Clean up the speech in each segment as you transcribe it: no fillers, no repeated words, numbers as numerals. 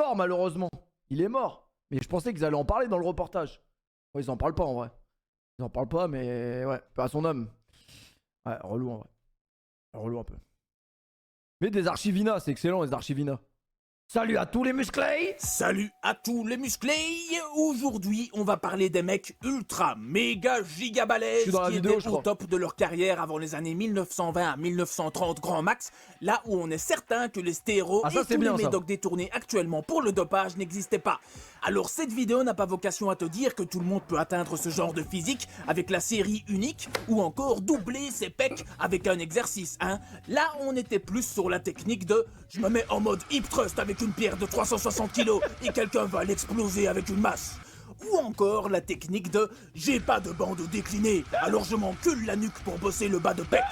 mort malheureusement. Il est mort. Mais je pensais qu'ils allaient en parler dans le reportage. Ouais, ils en parlent pas en vrai. Ils en parlent pas, mais ouais, pas à son homme. Ouais, relou en vrai. Relou un peu. Mais des archivina, c'est excellent les archivina. Salut à tous les musclés! Salut à tous les musclés! Aujourd'hui, on va parler des mecs ultra méga giga balèzes qui étaient au top de leur carrière avant les années 1920 à 1930 grand max, là où on est certain que les stéros et tous les médocs détournés actuellement pour le dopage n'existaient pas. Alors cette vidéo n'a pas vocation à te dire que tout le monde peut atteindre ce genre de physique avec la série unique ou encore doubler ses pecs avec un exercice, hein. Là, on était plus sur la technique de « je me mets en mode hip thrust avec une pierre de 360 kg et quelqu'un va l'exploser avec une masse ». Ou encore la technique de « j'ai pas de bande déclinée, alors je m'encule la nuque pour bosser le bas de pec ».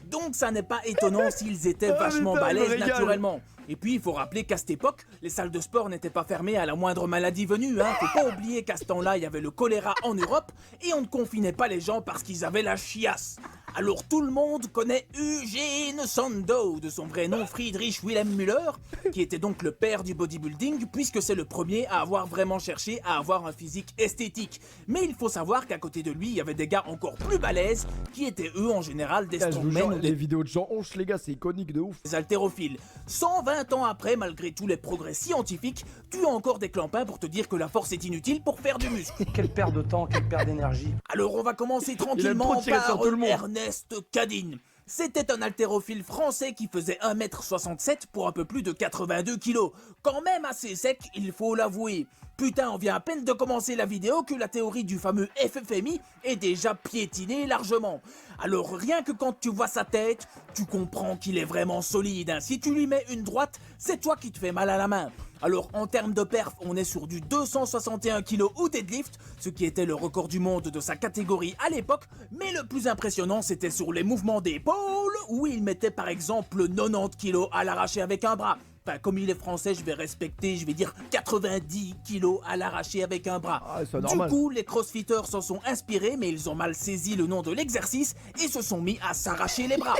Donc ça n'est pas étonnant s'ils étaient vachement balèzes naturellement. Et puis il faut rappeler qu'à cette époque, les salles de sport n'étaient pas fermées à la moindre maladie venue, hein. Faut pas oublier qu'à ce temps-là, il y avait le choléra en Europe et on ne confinait pas les gens parce qu'ils avaient la chiasse. Alors tout le monde connaît Eugen Sandow, de son vrai nom Friedrich Wilhelm Müller, qui était donc le père du bodybuilding, puisque c'est le premier à avoir vraiment cherché à avoir un physique esthétique. Mais il faut savoir qu'à côté de lui, il y avait des gars encore plus balèzes, qui étaient eux en général des strongmen ou des... Les vidéos de Jean Honche, les gars, c'est iconique de ouf. Des haltérophiles. 120 ans après, malgré tous les progrès scientifiques, tu as encore des clampins pour te dire que la force est inutile pour faire du muscle. Quelle perte de temps, quelle perte d'énergie. Alors on va commencer tranquillement par Ernest Cadine. C'était un haltérophile français qui faisait 1m67 pour un peu plus de 82 kg. Quand même assez sec, il faut l'avouer. Putain, on vient à peine de commencer la vidéo que la théorie du fameux FFMI est déjà piétinée largement. Alors rien que quand tu vois sa tête, tu comprends qu'il est vraiment solide, hein. Si tu lui mets une droite, c'est toi qui te fais mal à la main. Alors en termes de perf, on est sur du 261 kg au deadlift, ce qui était le record du monde de sa catégorie à l'époque, mais le plus impressionnant c'était sur les mouvements d'épaule, où il mettait par exemple 90 kg à l'arraché avec un bras. Enfin, comme il est français, je vais respecter, je vais dire 90 kilos à l'arraché avec un bras. Du coup, les crossfitters s'en sont inspirés, mais ils ont mal saisi le nom de l'exercice et se sont mis à s'arracher les bras.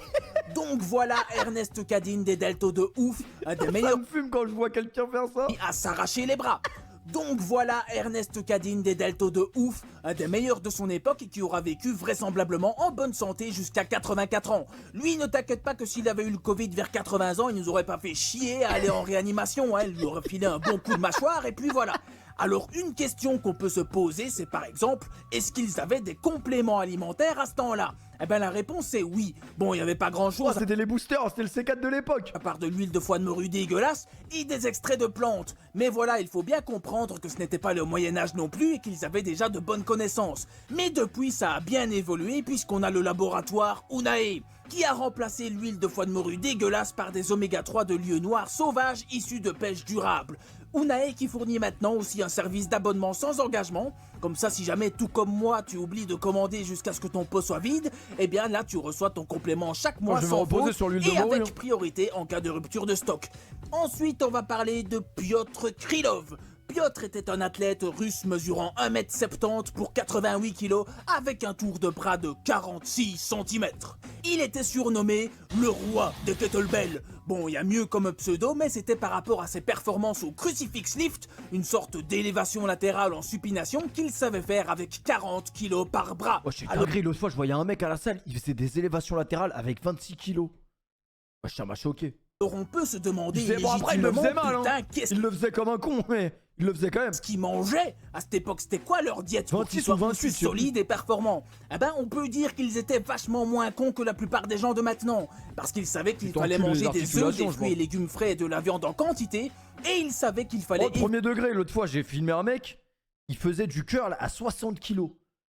Donc voilà Ernest Cadine des deltos de ouf, un des meilleurs... Ça me fume quand je vois quelqu'un faire ça. À s'arracher les bras. Donc voilà Ernest Cadine des deltos de ouf, un des meilleurs de son époque et qui aura vécu vraisemblablement en bonne santé jusqu'à 84 ans. Lui, ne t'inquiète pas que s'il avait eu le Covid vers 80 ans, il nous aurait pas fait chier à aller en réanimation, hein. Il lui aurait filé un bon coup de mâchoire et puis voilà. Alors une question qu'on peut se poser, c'est par exemple, est-ce qu'ils avaient des compléments alimentaires à ce temps-là? Eh ben la réponse est oui. Bon, il n'y avait pas grand-chose. C'était les boosters, c'était le C4 de l'époque. À part de l'huile de foie de morue dégueulasse et des extraits de plantes. Mais voilà, il faut bien comprendre que ce n'était pas le Moyen-Âge non plus et qu'ils avaient déjà de bonnes connaissances. Mais depuis, ça a bien évolué puisqu'on a le laboratoire Unai, qui a remplacé l'huile de foie de morue dégueulasse par des oméga 3 de lieux noirs sauvages issus de pêche durable. Unai qui fournit maintenant aussi un service d'abonnement sans engagement. Comme ça, si jamais, tout comme moi, tu oublies de commander jusqu'à ce que ton pot soit vide, eh bien là, tu reçois ton complément chaque mois sans faute et avec priorité en cas de rupture de stock. Ensuite, on va parler de Piotr Krylov. Piotr était un athlète russe mesurant 1m70 pour 88 kg avec un tour de bras de 46 cm. Il était surnommé le roi des kettlebells. Bon, il y a mieux comme pseudo, mais c'était par rapport à ses performances au crucifix lift, une sorte d'élévation latérale en supination qu'il savait faire avec 40 kg par bras. Ouais, je suis dingue, l'autre fois je voyais un mec à la salle, il faisait des élévations latérales avec 26 kg. Ouais, ça m'a choqué. Alors on peut se demander bon, après, il le faisait mal, putain, hein. Il le faisait comme un con, mais il le faisait quand même. Ce qu'ils mangeaient à cette époque, c'était quoi leur diète pour qu'ils soient aussi solides et performants? Eh ben, on peut dire qu'ils étaient vachement moins cons que la plupart des gens de maintenant, parce qu'ils savaient qu'il fallait manger des œufs, des fruits et légumes frais et de la viande en quantité, et ils savaient qu'il fallait... Premier degré, l'autre fois, j'ai filmé un mec, il faisait du curl à 60 kilos.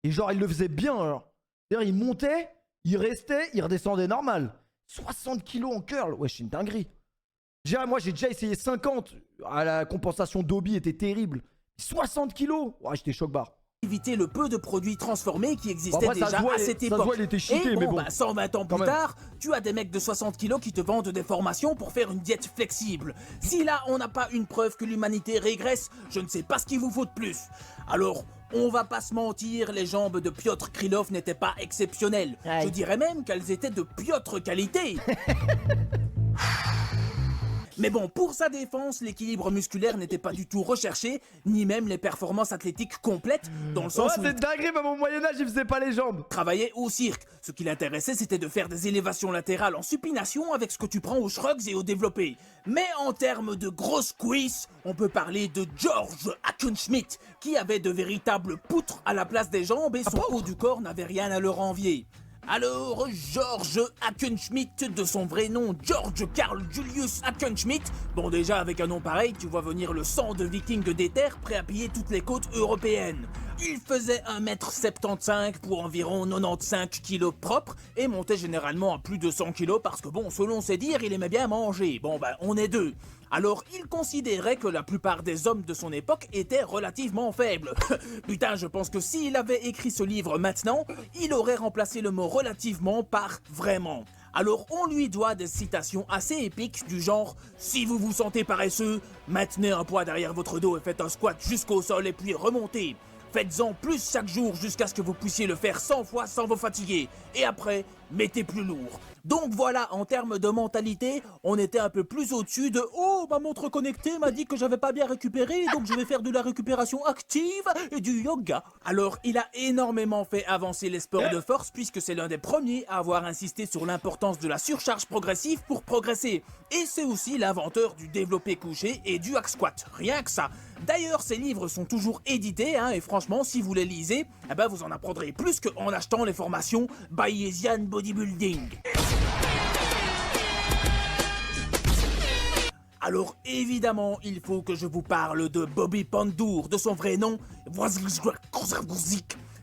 Et genre, il le faisait bien, alors. C'est-à-dire, il montait, il restait, il redescendait normal. 60 kilos en curl, ouais, c'est une dinguerie. Moi, j'ai déjà essayé 50. La compensation d'Obi était terrible. 60 kilos, ouais, j'étais choc-barre. Éviter le peu de produits transformés qui existaient déjà à cette époque. Ça se voit, il était chiqué, et mais bon. 120 ans plus tard, tu as des mecs de 60 kilos qui te vendent des formations pour faire une diète flexible. Si là, on n'a pas une preuve que l'humanité régresse, je ne sais pas ce qu'il vous faut de plus. Alors, on va pas se mentir, les jambes de Piotr Krylov n'étaient pas exceptionnelles. Je dirais même qu'elles étaient de pieutre qualité. Mais bon, pour sa défense, l'équilibre musculaire n'était pas du tout recherché, ni même les performances athlétiques complètes, dans le sens où c'est dingue, mais au Moyen-Âge, il faisait pas les jambes. Travaillait au cirque. Ce qui l'intéressait, c'était de faire des élévations latérales en supination avec ce que tu prends aux shrugs et au développé. Mais en termes de grosses cuisses, on peut parler de George Hackenschmidt, qui avait de véritables poutres à la place des jambes et son haut du corps n'avait rien à leur envier. Alors, George Hackenschmidt, de son vrai nom George Carl Julius Hackenschmidt, bon déjà avec un nom pareil, tu vois venir le sang de viking des terres prêt à piller toutes les côtes européennes. Il faisait 1m75 pour environ 95 kg propres et montait généralement à plus de 100 kg parce que bon, selon ses dires, il aimait bien manger. Bon ben, on est deux. Alors, il considérait que la plupart des hommes de son époque étaient relativement faibles. Putain, je pense que s'il avait écrit ce livre maintenant, il aurait remplacé le mot relativement par vraiment. Alors on lui doit des citations assez épiques du genre « Si vous vous sentez paresseux, maintenez un poids derrière votre dos et faites un squat jusqu'au sol et puis remontez. Faites-en plus chaque jour jusqu'à ce que vous puissiez le faire 100 fois sans vous fatiguer. Et après, mettez plus lourd. » Donc voilà, en termes de mentalité, on était un peu plus au-dessus de « Oh, ma montre connectée m'a dit que j'avais pas bien récupéré, donc je vais faire de la récupération active et du yoga. » Alors, il a énormément fait avancer les sports de force puisque c'est l'un des premiers à avoir insisté sur l'importance de la surcharge progressive pour progresser. Et c'est aussi l'inventeur du développé couché et du hack squat, rien que ça. D'ailleurs, ces livres sont toujours édités, et franchement, si vous les lisez, vous en apprendrez plus qu'en achetant les formations Bayesian Bodybuilding. Alors évidemment, il faut que je vous parle de Bobby Pandour, de son vrai nom,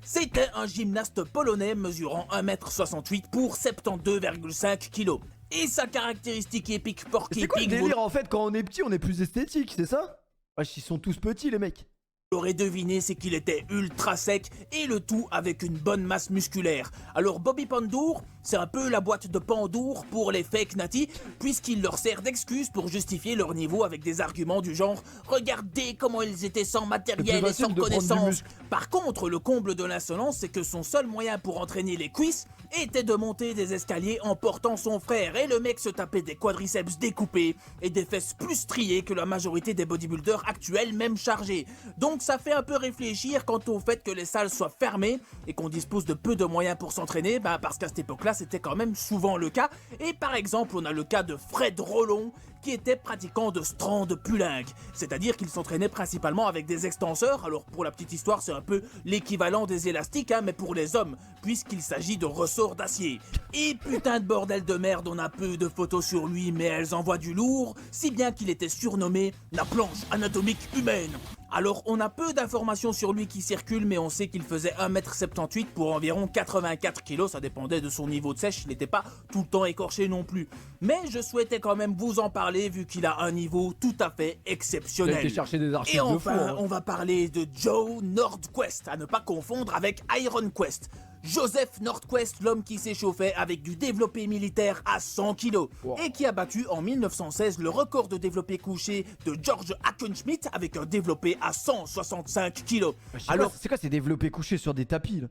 c'était un gymnaste polonais mesurant 1m68 pour 72,5 kg. Et sa caractéristique épique porky C'est quoi le pig, délire en fait, quand on est petit, on est plus esthétique, c'est ça? Wesh, ils sont tous petits les mecs. vous l'aurez deviné, c'est qu'il était ultra sec et le tout avec une bonne masse musculaire. Alors Bobby Pandour, c'est un peu la boîte de Pandour pour les fake natty, puisqu'il leur sert d'excuse pour justifier leur niveau avec des arguments du genre « Regardez comment ils étaient sans matériel et sans connaissance ». Par contre, le comble de l'insolence, c'est que son seul moyen pour entraîner les cuisses était de monter des escaliers en portant son frère, et le mec se tapait des quadriceps découpés et des fesses plus striées que la majorité des bodybuilders actuels, même chargés. Donc ça fait un peu réfléchir quant au fait que les salles soient fermées et qu'on dispose de peu de moyens pour s'entraîner, parce qu'à cette époque-là, c'était quand même souvent le cas. Et par exemple, on a le cas de Fred Rollon, qui était pratiquant de strand pulling, c'est-à-dire qu'il s'entraînait principalement avec des extenseurs. Alors pour la petite histoire, c'est un peu l'équivalent des élastiques, mais pour les hommes, puisqu'il s'agit de ressorts d'acier. Et putain de bordel de merde, on a peu de photos sur lui, mais elles envoient du lourd, si bien qu'il était surnommé la planche anatomique humaine. Alors on a peu d'informations sur lui qui circulent, mais on sait qu'il faisait 1m78 pour environ 84 kg, ça dépendait de son niveau de sèche, il n'était pas tout le temps écorché non plus. Mais je souhaitais quand même vous en parler vu qu'il a un niveau tout à fait exceptionnel. J'ai été chercher des archives Et de enfin, fou, on va parler de Joe Nordquist, à ne pas confondre avec Iron Quest. Joseph Nordquist, l'homme qui s'échauffait avec du développé militaire à 100 kg et qui a battu en 1916 le record de développé couché de George Hackenschmidt avec un développé à 165 kg. Alors, c'est quoi ces développés couchés sur des tapis là?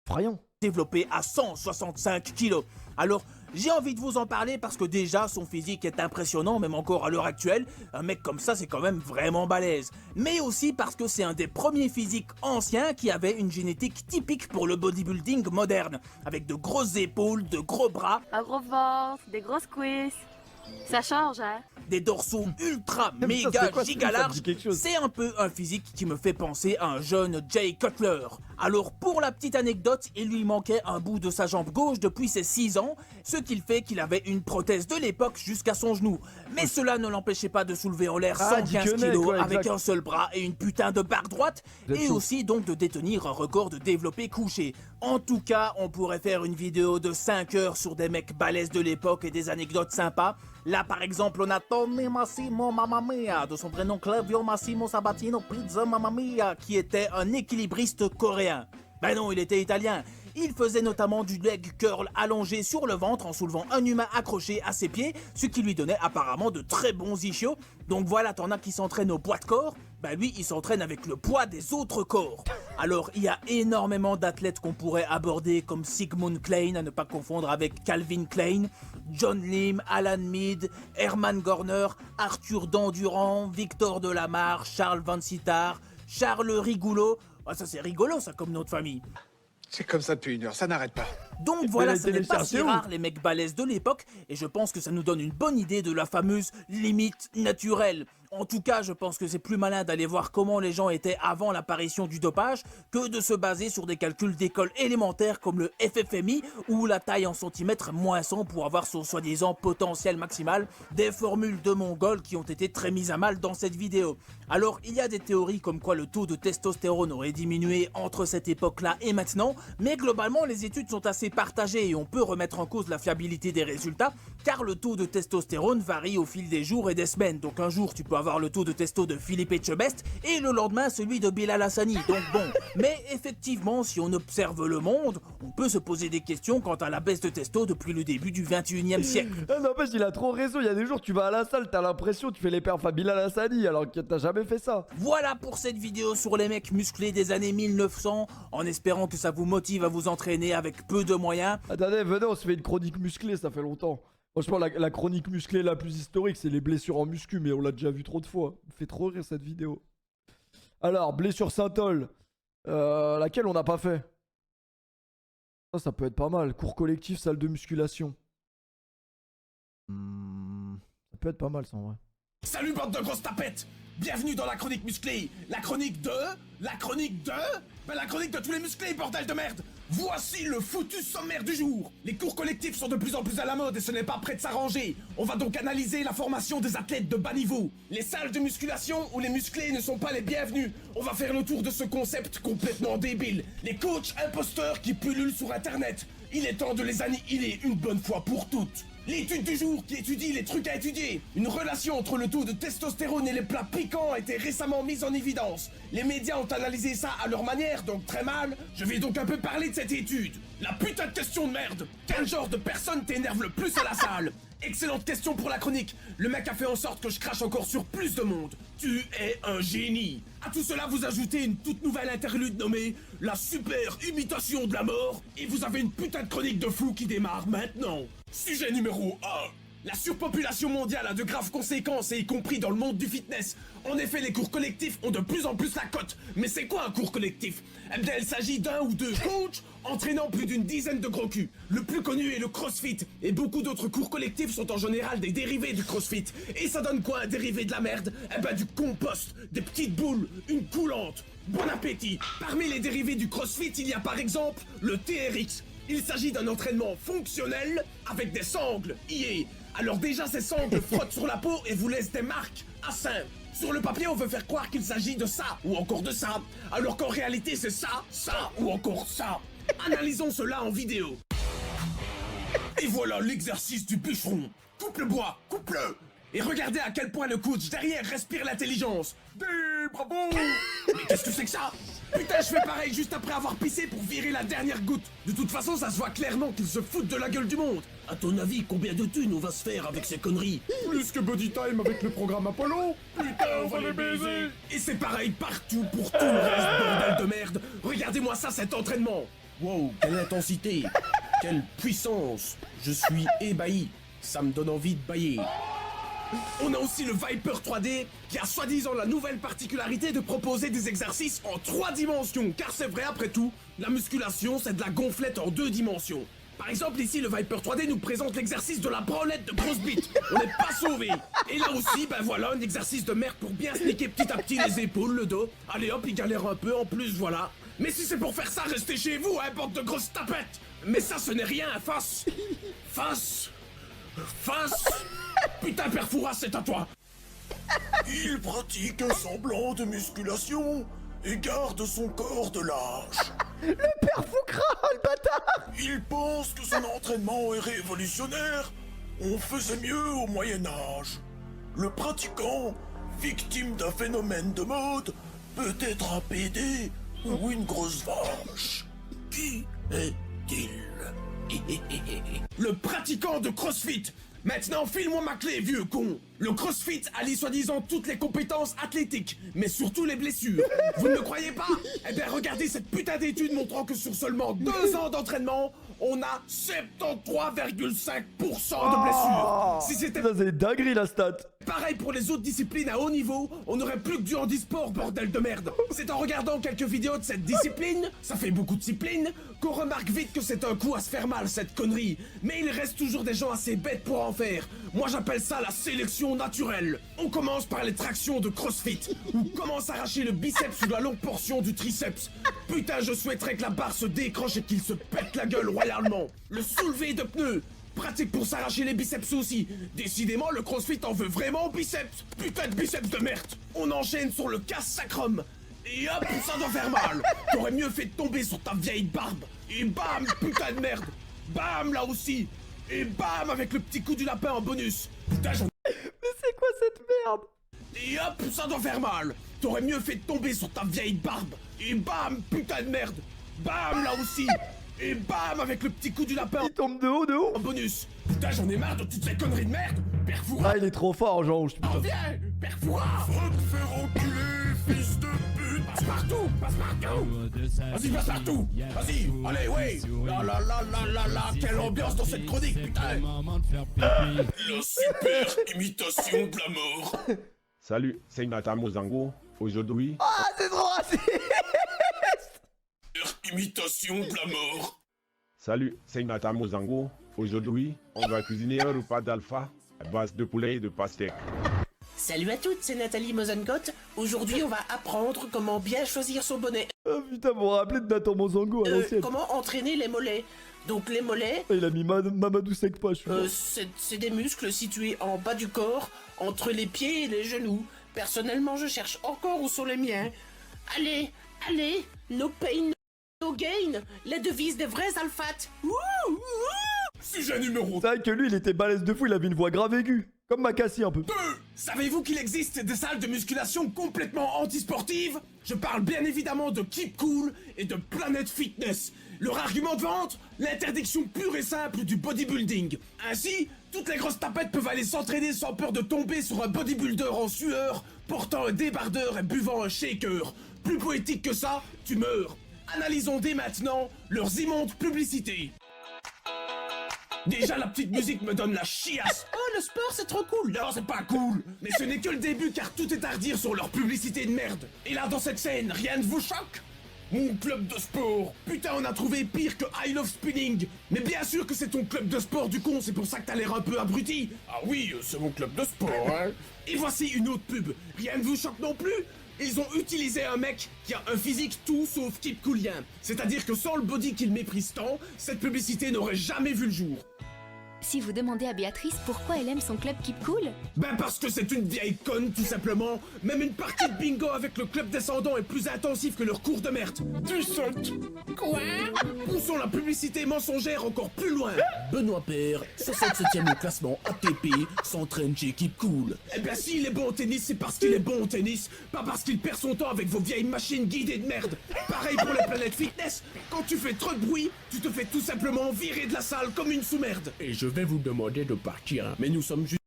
Effrayant. Développé à 165 kg. Alors, j'ai envie de vous en parler parce que déjà, son physique est impressionnant, même encore à l'heure actuelle. Un mec comme ça, c'est quand même vraiment balèze. Mais aussi parce que c'est un des premiers physiques anciens qui avait une génétique typique pour le bodybuilding moderne, avec de grosses épaules, de gros bras, un gros ventre, des grosses cuisses. Ça change, hein? Des dorsaux ultra Mais méga ça, c'est quoi, giga ça me larges. dit quelque chose. C'est un peu un physique qui me fait penser à un jeune Jay Cutler. Alors pour la petite anecdote, il lui manquait un bout de sa jambe gauche depuis ses 6 ans, ce qui fait qu'il avait une prothèse de l'époque jusqu'à son genou. Mais cela ne l'empêchait pas de soulever en l'air 115 kg avec un seul bras et une putain de barre droite, et aussi donc de détenir un record de développé couché. En tout cas, on pourrait faire une vidéo de 5 heures sur des mecs balèzes de l'époque et des anecdotes sympas. Là par exemple, on a Tony Massimo Mamma Mia, de son prénom Claudio Massimo Sabatino Pizza Mamma Mia, qui était un équilibriste coréen. Ben non, il était italien. Il faisait notamment du leg curl allongé sur le ventre en soulevant un humain accroché à ses pieds, ce qui lui donnait apparemment de très bons ischios. Donc voilà, t'en as qui s'entraînent au poids de corps, ben lui il s'entraîne avec le poids des autres corps. Alors il y a énormément d'athlètes qu'on pourrait aborder comme Sigmund Klein, à ne pas confondre avec Calvin Klein, John Lim, Alan Mead, Hermann Gorner, Arthur Dandurand, Victor Delamarre, Charles Van Cittart, Charles Rigoulot. Ah, ça c'est rigolo ça comme nom de famille. C'est comme ça depuis 1 heure, ça n'arrête pas. Donc voilà, ce n'est pas si rare les mecs balèzes de l'époque, et je pense que ça nous donne une bonne idée de la fameuse limite naturelle. En tout cas, je pense que c'est plus malin d'aller voir comment les gens étaient avant l'apparition du dopage que de se baser sur des calculs d'école élémentaires comme le FFMI ou la taille en centimètres -100 pour avoir son soi-disant potentiel maximal, des formules de mongols qui ont été très mises à mal dans cette vidéo. Alors, il y a des théories comme quoi le taux de testostérone aurait diminué entre cette époque-là et maintenant, mais globalement, les études sont assez partagées et on peut remettre en cause la fiabilité des résultats, car le taux de testostérone varie au fil des jours et des semaines. Donc un jour, tu peux avoir le taux de testo de Philippe Etchebest et le lendemain celui de Bilal Hassani. Donc bon, mais effectivement, si on observe le monde, on peut se poser des questions quant à la baisse de testo depuis le début du 21e siècle. Ah, n'empêche, il a trop raison. Il y a des jours, tu vas à la salle, t'as l'impression que tu fais les perfs à Bilal Hassani alors que t'as jamais fait ça. Voilà pour cette vidéo sur les mecs musclés des années 1900, en espérant que ça vous motive à vous entraîner avec peu de moyens. Attendez, venez, on se fait une chronique musclée, ça fait longtemps. Franchement, la chronique musclée la plus historique, c'est les blessures en muscu, mais on l'a déjà vu trop de fois. Ça me fait trop rire cette vidéo. Alors, blessure Saint-Ol. Laquelle on n'a pas fait? Ça peut être pas mal. Cours collectif, salle de musculation. Ça peut être pas mal ça en vrai. Salut bande de grosses tapettes! Bienvenue dans la chronique musclée! La chronique de tous les musclés, bordel de merde! Voici le foutu sommaire du jour! Les cours collectifs sont de plus en plus à la mode et ce n'est pas prêt de s'arranger. On va donc analyser la formation des athlètes de bas niveau. Les salles de musculation où les musclés ne sont pas les bienvenus. On va faire le tour de ce concept complètement débile. Les coachs imposteurs qui pullulent sur internet. Il est temps de les annihiler une bonne fois pour toutes. L'étude du jour qui étudie les trucs à étudier. Une relation entre le taux de testostérone et les plats piquants a été récemment mise en évidence. Les médias ont analysé ça à leur manière, donc très mal. Je vais donc un peu parler de cette étude. La putain de question de merde. Quel genre de personne t'énerve le plus à la salle? Excellente question pour la chronique. Le mec a fait en sorte que je crache encore sur plus de monde. Tu es un génie. À tout cela, vous ajoutez une toute nouvelle interlude nommée la super imitation de la mort. Et vous avez une putain de chronique de fou qui démarre maintenant. Sujet numéro 1. La surpopulation mondiale a de graves conséquences, et y compris dans le monde du fitness. En effet, les cours collectifs ont de plus en plus la cote. Mais c'est quoi un cours collectif? Eh bien, il s'agit d'un ou deux coachs entraînant plus d'une dizaine de gros culs. Le plus connu est le CrossFit, et beaucoup d'autres cours collectifs sont en général des dérivés du CrossFit. Et ça donne quoi un dérivé de la merde? Eh ben du compost, des petites boules, une coulante. Bon appétit. Parmi les dérivés du CrossFit, il y a par exemple le TRX. Il s'agit d'un entraînement fonctionnel avec des sangles. Alors déjà, ces sangles frottent sur la peau et vous laissent des marques à sein. Sur le papier, on veut faire croire qu'il s'agit de ça, ou encore de ça, alors qu'en réalité, c'est ça, ou encore ça. Analysons cela en vidéo. Et voilà l'exercice du bûcheron. Coupe le bois, coupe-le. Et regardez à quel point le coach derrière respire l'intelligence. Bravo. Mais qu'est-ce que c'est que ça? Putain, je fais pareil juste après avoir pissé pour virer la dernière goutte. De toute façon, ça se voit clairement qu'ils se foutent de la gueule du monde. À ton avis, combien de thunes on va se faire avec ces conneries? Plus que Body Time avec le programme Apollo. Putain, on va les baiser. Et c'est pareil partout pour tout le reste, bordel de merde. Regardez-moi ça, cet entraînement. Wow, quelle intensité. Quelle puissance. Je suis ébahi. Ça me donne envie de bailler. On a aussi le Viper 3D qui a soi-disant la nouvelle particularité de proposer des exercices en 3 dimensions. Car c'est vrai après tout, la musculation c'est de la gonflette en 2 dimensions. Par exemple ici le Viper 3D nous présente l'exercice de la branlette de grosse bite. On n'est pas sauvé. Et là aussi ben voilà un exercice de merde pour bien sneaker petit à petit les épaules, le dos. Allez hop il galère un peu en plus voilà. Mais si c'est pour faire ça restez chez vous hein bande de grosses tapettes. Mais ça ce n'est rien face. Putain, Père Fouras, c'est à toi. Il pratique un semblant de musculation et garde son corps de lâche. Le père Foucra, le bâtard. Il pense que son entraînement est révolutionnaire. On faisait mieux au Moyen-Âge. Le pratiquant, victime d'un phénomène de mode, peut être un PD ou une grosse vache. Qui est-il? Le pratiquant de CrossFit. Maintenant, file-moi ma clé, vieux con. Le CrossFit allie soi-disant toutes les compétences athlétiques, mais surtout les blessures. Vous ne me croyez pas? Eh bien, regardez cette putain d'étude montrant que sur seulement 2 ans d'entraînement, on a 73,5% de blessures. Si c'était Ça, c'est dinguerie la stat. pareil pour les autres disciplines à haut niveau, on n'aurait plus que du handisport, bordel de merde. C'est en regardant quelques vidéos de cette discipline, ça fait beaucoup de disciplines, qu'on remarque vite que c'est un coup à se faire mal, cette connerie. Mais il reste toujours des gens assez bêtes pour en faire. Moi j'appelle ça la sélection naturelle. On commence par les tractions de CrossFit, ou comment s'arracher le biceps ou la longue portion du triceps. Putain, je souhaiterais que la barre se décroche et qu'il se pète la gueule royalement. Le soulevé de pneus, pratique pour s'arracher les biceps aussi. Décidément, le CrossFit en veut vraiment au biceps. Putain de biceps de merde. On enchaîne sur le casse sacrum. Et hop, ça doit faire mal. T'aurais mieux fait de tomber sur ta vieille barbe. Et bam, putain de merde. Bam, là aussi. Et bam, avec le petit coup du lapin en bonus. Putain, j'en... Mais c'est quoi cette merde? Et hop, ça doit faire mal. T'aurais mieux fait de tomber sur ta vieille barbe. Et bam, putain de merde. Bam, là aussi. Et bam, avec le petit coup du lapin Il tombe de haut, de haut. en bonus. Putain, j'en ai marre de toutes ces conneries de merde. Perfourat. Ah, il est trop fort, Jean Rouge, putain. Viens, Perfourat. Va te faire enculer, fils de pute. Passe partout, passe partout. Vas-y, passe partout. Vas-y, allez, ouais. La, quelle ambiance dans cette chronique, putain. La super imitation de la mort. Salut, c'est Nathan Mozango. Aujourd'hui, Ah, c'est trop raciste. Imitation de la mort. salut, c'est Nathan Mozango. Aujourd'hui, on va cuisiner un repas d'alpha à base de poulet et de pastèque. Salut à toutes, c'est Nathalie Mosengot. Aujourd'hui, on va apprendre comment bien choisir son bonnet. Ah putain, vous vous rappelez de Nathan Mozango à l'ancienne. Comment entraîner les mollets. Donc les mollets, Il a mis Mamadou Sekpa, je suis mort. c'est des muscles situés en bas du corps, entre les pieds et les genoux. Personnellement, je cherche encore où sont les miens. Allez, no pain, no gain, la devise des vrais alphates. Sujet numéro C'est vrai que lui, il était balèze de fou, il avait une voix grave aiguë. Comme Makassi un peu. 2. Savez-vous qu'il existe des salles de musculation complètement antisportives? Je parle bien évidemment de Keep Cool et de Planet Fitness. Leur argument de vente? L'interdiction pure et simple du bodybuilding. Ainsi, toutes les grosses tapettes peuvent aller s'entraîner sans peur de tomber sur un bodybuilder en sueur, portant un débardeur et buvant un shaker. Plus poétique que ça, tu meurs. Analysons dès maintenant leurs immondes publicités. Déjà la petite musique me donne la chiasse. Oh, le sport, c'est trop cool. Non, c'est pas cool. Mais ce n'est que le début car tout est à redire sur leur publicité de merde. Et là, dans cette scène, rien ne vous choque? Mon club de sport. Putain, on a trouvé pire que I Love Spinning. Mais bien sûr que c'est ton club de sport du con, c'est pour ça que t'as l'air un peu abruti. Ah oui, c'est mon club de sport, hein. Et voici une autre pub. Rien ne vous choque non plus? Ils ont utilisé un mec qui a un physique tout sauf Keep Coolien. C'est-à-dire que sans le body qu'il méprise tant, cette publicité n'aurait jamais vu le jour. Si vous demandez à Béatrice pourquoi elle aime son club Keep Cool, Ben parce que c'est une vieille conne tout simplement. Même une partie de bingo avec le club descendant est plus intensif que leur cours de merde. 17. Quoi? Poussons la publicité mensongère encore plus loin. Benoît Paire, 67e au classement ATP, s'entraîne chez Keep Cool. Eh bien s'il est bon au tennis, c'est parce qu'il est bon au tennis, pas parce qu'il perd son temps avec vos vieilles machines guidées de merde. Pareil pour les planètes fitness, quand tu fais trop de bruit, tu te fais tout simplement virer de la salle comme une sous-merde. Et je vais vous demander de partir, hein. Mais nous sommes juste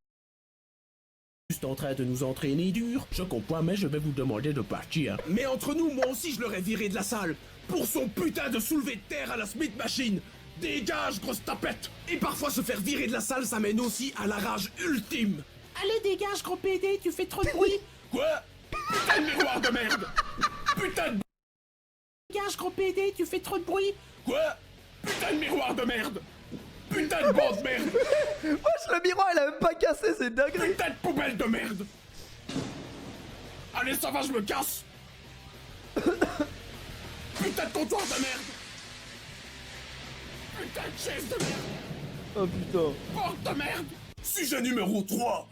en train de nous entraîner dur. Je comprends, mais je vais vous demander de partir. Mais entre nous, moi aussi je l'aurais viré de la salle. Pour son putain de soulevé de terre à la Smith Machine. Dégage, grosse tapette. Et parfois se faire virer de la salle, ça mène aussi à la rage ultime. Allez, dégage, gros PD, tu fais trop de bruit. Quoi? Putain de miroir de merde. Putain de... Dégage, gros PD, tu fais trop de bruit. Quoi? Putain de miroir de merde. Putain de bande de merde. Wesh, le miroir, il a même pas cassé, c'est dingue. Putain de poubelle de merde. Allez, ça va, je me casse. Putain de comptoir de merde. Putain de chaise de merde. Oh putain. Porte de merde. Sujet numéro 3.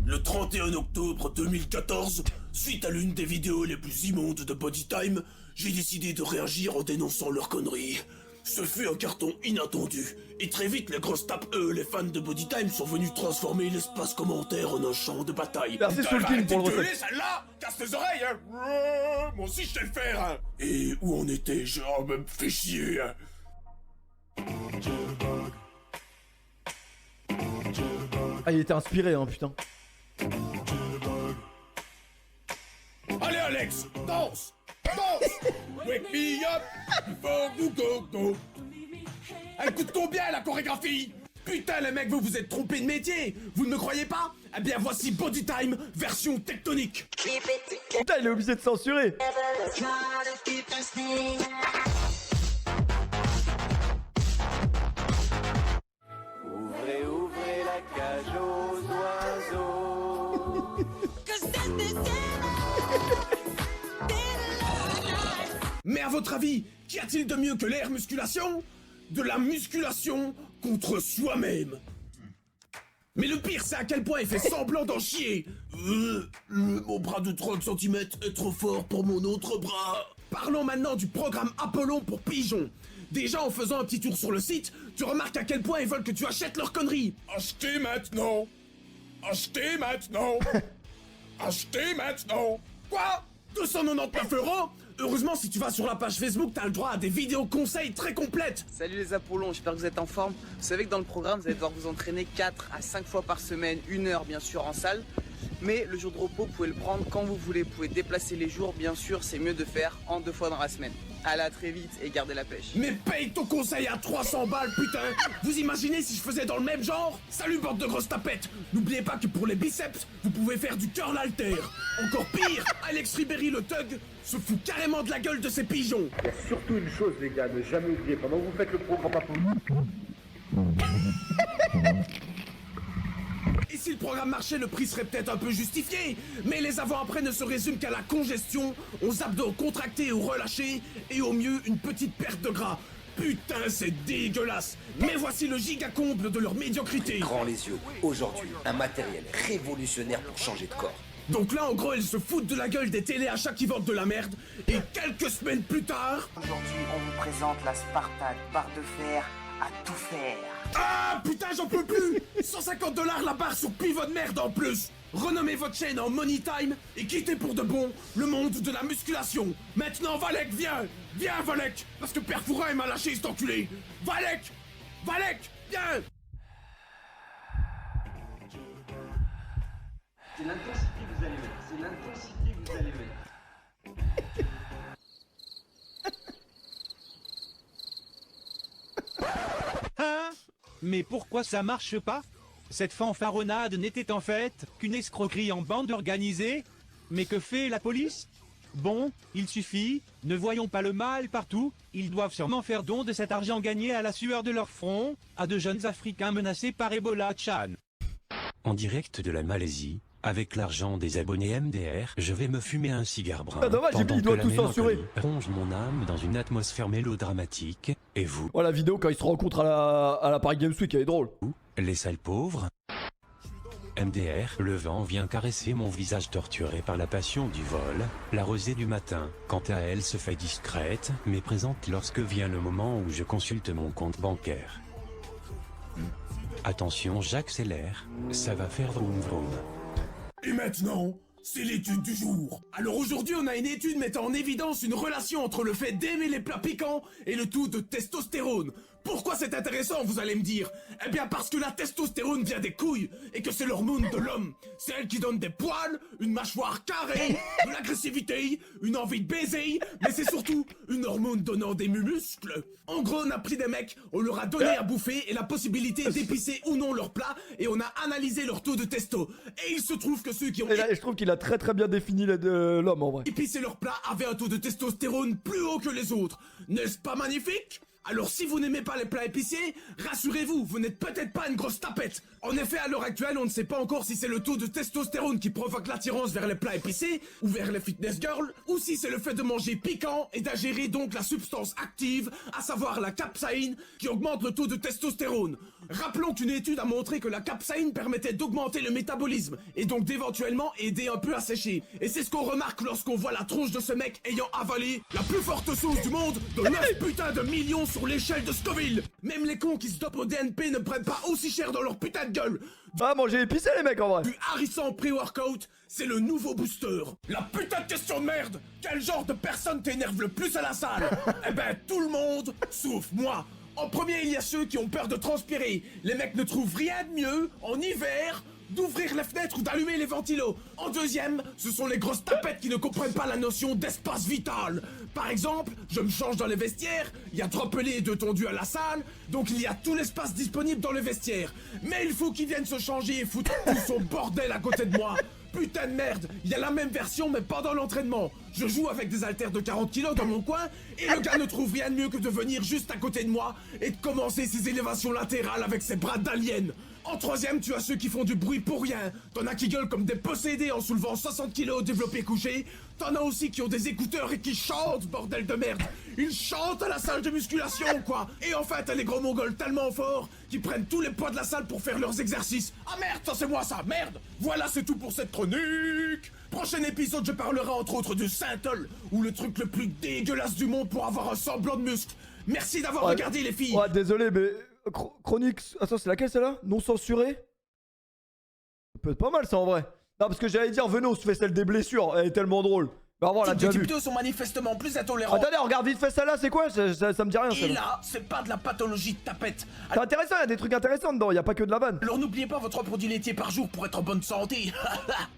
Le 31 octobre 2014, suite à l'une des vidéos les plus immondes de Bodytime, j'ai décidé de réagir en dénonçant leurs conneries. Ce fut un carton inattendu, et très vite les grosses tapes, les fans de Bodytime sont venus transformer l'espace commentaire en un champ de bataille. Merci Soulkin pour le recette. recette. Celle-là, casse tes oreilles, hein. Moi aussi je sais le faire, hein. Et où on était, genre, me fait chier, hein. Ah, il était inspiré, hein, putain. Allez Alex, danse, danse. Wake me up before you go. Écoute-toi bien la chorégraphie. Putain les mecs, vous vous êtes trompés de métier. Vous ne me croyez pas? Eh bien voici Body Time version tectonique. Putain, il est obligé de censurer. Ouvrez, ouvrez la cage aux oiseaux. Mais à votre avis, qu'y a-t-il de mieux que l'air musculation? De la musculation contre soi-même. Mais le pire, c'est à quel point il fait semblant d'en chier. Mon bras de 30 cm est trop fort pour mon autre bras. Parlons maintenant du programme Apollon pour pigeons. Déjà, en faisant un petit tour sur le site, tu remarques à quel point ils veulent que tu achètes leurs conneries. Achetez maintenant. Achetez maintenant. Achetez maintenant. Quoi? 299 €? Heureusement, si tu vas sur la page Facebook, t'as le droit à des vidéos conseils très complètes. Salut les Apollons, j'espère que vous êtes en forme. Vous savez que dans le programme, vous allez devoir vous entraîner 4 à 5 fois par semaine, 1 heure bien sûr en salle. Mais le jour de repos, vous pouvez le prendre quand vous voulez. Vous pouvez déplacer les jours, bien sûr, c'est mieux de faire en 2 fois dans la semaine. Allez, à très vite et gardez la pêche. Mais paye ton conseil à 300 balles, putain. Vous imaginez si je faisais dans le même genre? Salut, bande de grosses tapettes. N'oubliez pas que pour les biceps, vous pouvez faire du curl halter. Encore pire, Alex Ribéry le thug se fout carrément de la gueule de ses pigeons. Il y a surtout une chose, les gars, ne jamais oublier, pendant que vous faites le programme Apollon. Et si le programme marchait, le prix serait peut-être un peu justifié, mais les avant-après ne se résument qu'à la congestion, aux abdos contractés ou relâchés, et au mieux une petite perte de gras. Putain, c'est dégueulasse. Mais voici le giga-comble de leur médiocrité. Grand les yeux, aujourd'hui, un matériel révolutionnaire pour changer de corps. Donc là, en gros, ils se foutent de la gueule des téléachats qui vendent de la merde, et quelques semaines plus tard... Aujourd'hui, on vous présente la Spartan, barre de fer à tout faire. Ah putain, j'en peux plus. 150 $ la barre sur pivot de merde en plus. Renommez votre chaîne en Money Time et quittez pour de bon le monde de la musculation. Maintenant, Valek, viens. Viens, Valek. Parce que Père Fourin m'a lâché cet enculé. Valek. Valek, viens. C'est l'intensité que vous allez mettre. C'est l'intensité que vous allez mettre. Hein? Mais pourquoi ça marche pas? Cette fanfaronnade n'était en fait qu'une escroquerie en bande organisée? Mais que fait la police? Bon, il suffit, ne voyons pas le mal partout, ils doivent sûrement faire don de cet argent gagné à la sueur de leur front, à de jeunes Africains menacés par Ebola Chan. En direct de la Malaisie, avec l'argent des abonnés MDR, je vais me fumer un cigare brun. Ah dommage, il doit tout censurer. Ronge mon âme dans une atmosphère mélodramatique, et vous? Oh la vidéo quand ils se rencontrent à la Paris Games Week, elle est drôle. Les sales pauvres. MDR, le vent vient caresser mon visage torturé par la passion du vol, la rosée du matin, quant à elle se fait discrète, mais présente lorsque vient le moment où je consulte mon compte bancaire. Attention, j'accélère, ça va faire vroom vroom. Et maintenant, c'est l'étude du jour. Alors aujourd'hui, on a une étude mettant en évidence une relation entre le fait d'aimer les plats piquants et le taux de testostérone. Pourquoi c'est intéressant, vous allez me dire? Eh bien parce que la testostérone vient des couilles et que c'est l'hormone de l'homme. C'est elle qui donne des poils, une mâchoire carrée, de l'agressivité, une envie de baiser, mais c'est surtout une hormone donnant des muscles. En gros, on a pris des mecs, on leur a donné à bouffer et la possibilité d'épicer ou non leur plat et on a analysé leur taux de testo. Et il se trouve que ceux qui ont... Et là, je trouve qu'il a très bien défini l'homme en vrai. Épicé leur plat avaient un taux de testostérone plus haut que les autres. N'est-ce pas magnifique? Alors si vous n'aimez pas les plats épicés, rassurez-vous, vous n'êtes peut-être pas une grosse tapette. En effet, à l'heure actuelle, on ne sait pas encore si c'est le taux de testostérone qui provoque l'attirance vers les plats épicés, ou vers les fitness girls, ou si c'est le fait de manger piquant et d'ingérer donc la substance active, à savoir la capsaïne, qui augmente le taux de testostérone. Rappelons qu'une étude a montré que la capsaïne permettait d'augmenter le métabolisme, et donc d'éventuellement aider un peu à sécher. Et c'est ce qu'on remarque lorsqu'on voit la tronche de ce mec ayant avalé la plus forte sauce du monde de 9 putains de millions sur l'échelle de Scoville. Même les cons qui se dopent au DNP ne prennent pas aussi cher dans leur putain de gueule. Ah, manger épicé les mecs en vrai. Du Harrison Pre-Workout, c'est le nouveau booster. La putain de question de merde. Quel genre de personne t'énerve le plus à la salle? Eh ben tout le monde, sauf moi. En premier, il y a ceux qui ont peur de transpirer. Les mecs ne trouvent rien de mieux, en hiver, d'ouvrir les fenêtres ou d'allumer les ventilos. En deuxième, ce sont les grosses tapettes qui ne comprennent pas la notion d'espace vital. Par exemple, je me change dans les vestiaires, il y a 3 pelés et 2 tondus à la salle, donc il y a tout l'espace disponible dans le vestiaire. Mais il faut qu'ils viennent se changer et foutre tout son bordel à côté de moi. Putain de merde, il y a la même version mais pendant l'entraînement. Je joue avec des haltères de 40 kilos dans mon coin et le gars ne trouve rien de mieux que de venir juste à côté de moi et de commencer ses élévations latérales avec ses bras d'alien. En troisième, tu as ceux qui font du bruit pour rien. T'en as qui gueulent comme des possédés en soulevant 60 kilos développé couché. T'en as aussi qui ont des écouteurs et qui chantent, bordel de merde. Ils chantent à la salle de musculation, quoi. Et enfin, t'as les gros mongols tellement forts qu'ils prennent tous les poids de la salle pour faire leurs exercices. Ah merde, ça c'est moi ça, merde. Voilà, c'est tout pour cette chronique. Prochain épisode, je parlerai entre autres de Saint-Ol, ou le truc le plus dégueulasse du monde pour avoir un semblant de muscle. Merci d'avoir regardé les filles. Ouais, désolé, mais... Chronique... Attends, c'est laquelle celle-là? Non censurée? Ça peut être pas mal ça en vrai. Non, parce que j'allais dire, venez, on se fait celle des blessures. Elle est tellement drôle. Bah, on l'a déjà vu. Les types sont manifestement plus intolérants. Attendez, regarde vite fait celle-là, c'est quoi? Ça me dit rien, et là, c'est pas de la pathologie de tapette. C'est intéressant, il y a des trucs intéressants dedans, il y a pas que de la vanne. Alors n'oubliez pas votre produit laitier par jour pour être en bonne santé.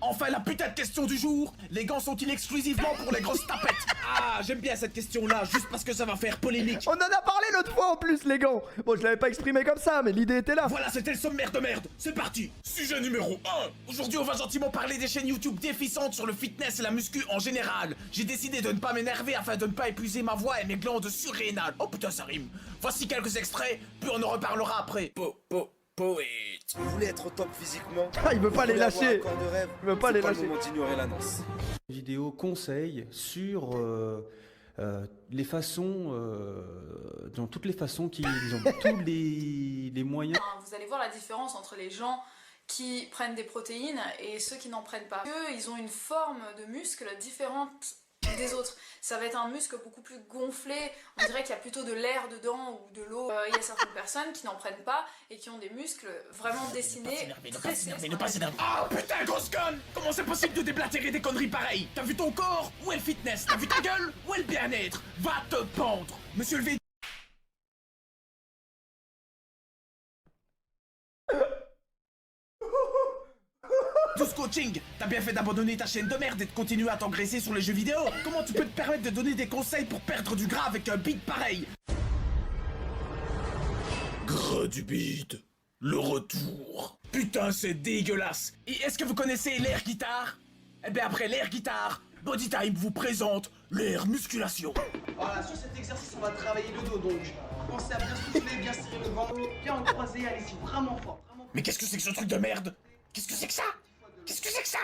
Enfin, la putain de question du jour. Les gants sont-ils exclusivement pour les grosses tapettes? Ah, j'aime bien cette question-là, juste parce que ça va faire polémique. On en a parlé l'autre fois en plus, les gants. Bon, je l'avais pas exprimé comme ça, mais l'idée était là. Voilà, c'était le sommaire de merde. C'est parti. Sujet numéro 1. Aujourd'hui, on va gentiment parler des chaînes YouTube déficientes sur le fitness et la muscu en général. J'ai décidé de ne pas m'énerver afin de ne pas épuiser ma voix et mes glandes surrénales. Oh putain, ça rime. Voici quelques extraits, puis on en reparlera après. Poète. Vous voulez être au top physiquement? Ah, il veut pas les lâcher. Il veut pas les lâcher. D'ignorer l'annonce. Vidéo conseil sur les façons, dans toutes les façons qu'ils ont tous les moyens. Vous allez voir la différence entre les gens qui prennent des protéines et ceux qui n'en prennent pas. Eux, ils ont une forme de muscle différente des autres. Ça va être un muscle beaucoup plus gonflé, on dirait qu'il y a plutôt de l'air dedans ou de l'eau. Il y a certaines personnes qui n'en prennent pas et qui ont des muscles vraiment dessinés. Ne pas s'énerver. Ah putain, grosse conne! Comment c'est possible de déblatérer des conneries pareilles? T'as vu ton corps? Où est le fitness? T'as vu ta gueule? Où est le bien-être? Va te pendre! Monsieur le V. Tous coaching, t'as bien fait d'abandonner ta chaîne de merde et de continuer à t'engraisser sur les jeux vidéo. Comment tu peux te permettre de donner des conseils pour perdre du gras avec un beat pareil? Gras du beat, le retour. Putain, c'est dégueulasse. Et est-ce que vous connaissez l'air guitare? Eh bien après l'air guitare, Bodytime vous présente l'air musculation. Voilà, sur cet exercice, on va travailler le dos, donc pensez à bien souffler, bien serrer le ventre, bien en croiser, allez-y, vraiment fort. Mais qu'est-ce que c'est que ce truc de merde? Qu'est-ce que c'est que ça? Qu'est-ce que c'est que ça?